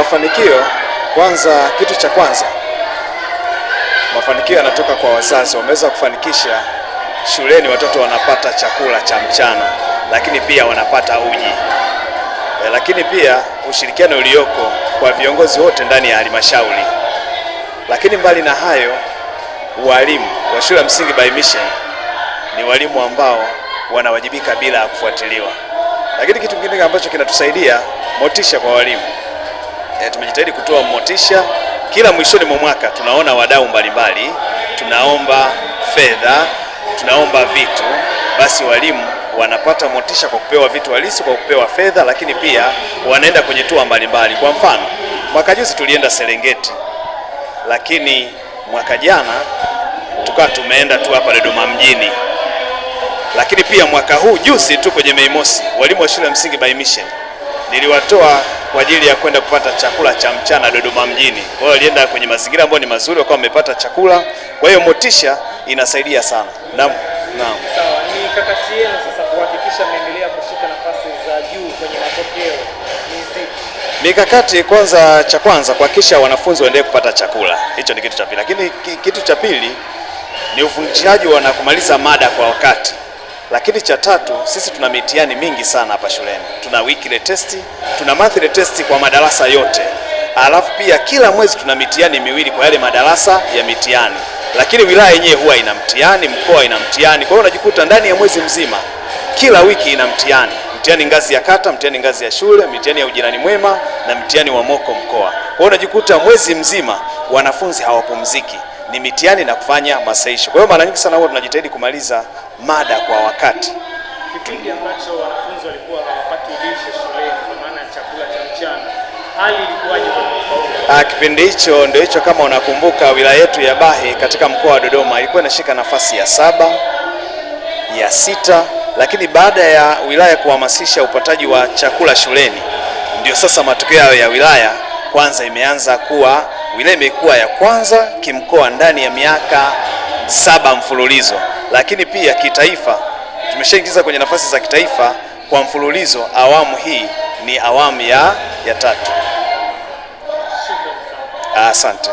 Mafanikio kwanza, kitu cha kwanza, mafanikio yanatoka kwa wazazi. Wameweza kufanikisha shuleni watoto wanapata chakula cha mchana, lakini pia wanapata uji. Lakini pia ushirikiano ulioko kwa viongozi wote ndani ya halmashauri. Lakini mbali na hayo, walimu wa shule ya msingi By Mission ni walimu ambao wanawajibika bila kufuatiliwa. Lakini kitu kingine ambacho kinatusaidia, motisha kwa walimu. Tumejitahidi kutoa motisha kila mwishoni mwa mwaka. Tunaona wadau mbalimbali, tunaomba fedha, tunaomba vitu, basi walimu wanapata motisha kwa kupewa vitu halisi, kwa kupewa fedha, lakini pia wanaenda kwenye tour mbalimbali. Kwa mfano, mwaka juzi tulienda Serengeti, lakini mwaka jana tukawa tumeenda tu hapa Dodoma mjini. Lakini pia mwaka huu juzi tu kwenye Mei Mosi, walimu wa shule ya msingi By Mission niliwatoa kwa ajili ya kwenda kupata chakula cha mchana Dodoma mjini. Kwa hiyo walienda kwenye mazingira ambayo ni mazuri, wakawa wamepata chakula. Kwa hiyo motisha inasaidia sana. Naam. Sawa, ni mikakati yenu sasa kuhakikisha mnaendelea kushika nafasi za juu kwenye matokeo ni zipi? Mikakati kwanza, cha kwanza kuhakikisha wanafunzi waendelee kupata chakula. Hicho ni kitu cha pili. Lakini kitu cha pili ni ufundishaji na kumaliza mada kwa wakati. Lakini cha tatu, sisi tuna mitihani mingi sana hapa shuleni. Tuna weekly test, tuna monthly test kwa madarasa yote. Alafu pia kila mwezi tuna mitihani miwili kwa yale madarasa ya mitihani. Lakini wilaya yenyewe huwa ina mtihani, mkoa ina mtihani. Kwa hiyo unajikuta ndani ya mwezi mzima kila wiki ina mtihani. Mtihani ngazi ya kata, mtihani ngazi ya shule, mtihani ya ujirani mwema na mtihani wa moko mkoa. Kwa hiyo unajikuta mwezi mzima wanafunzi hawapumziki. Ni mitihani na kufanya masahisho. Kwa hiyo mara nyingi sana huwa tunajitahidi kumaliza mada kwa wakati. Kipindi ambacho wanafunzi walikuwa hawapati lishe shuleni kwa maana chakula cha mchana, hali ilikuwaje kwa tofauti? Kipindi hicho ndio hicho, kama unakumbuka, wilaya yetu ya Bahi katika mkoa wa Dodoma ilikuwa inashika nafasi ya 7, ya 6, lakini baada ya wilaya kuhamasisha upataji wa chakula shuleni, ndio sasa matokeo ya wilaya kwanza imeanza kuwa, wilaya imekuwa ya kwanza kimkoa ndani ya miaka 7 mfululizo. Lakini pia kitaifa tumeshaingiza kwenye nafasi za kitaifa kwa mfululizo. Awamu hii ni awamu ya 3. Asante.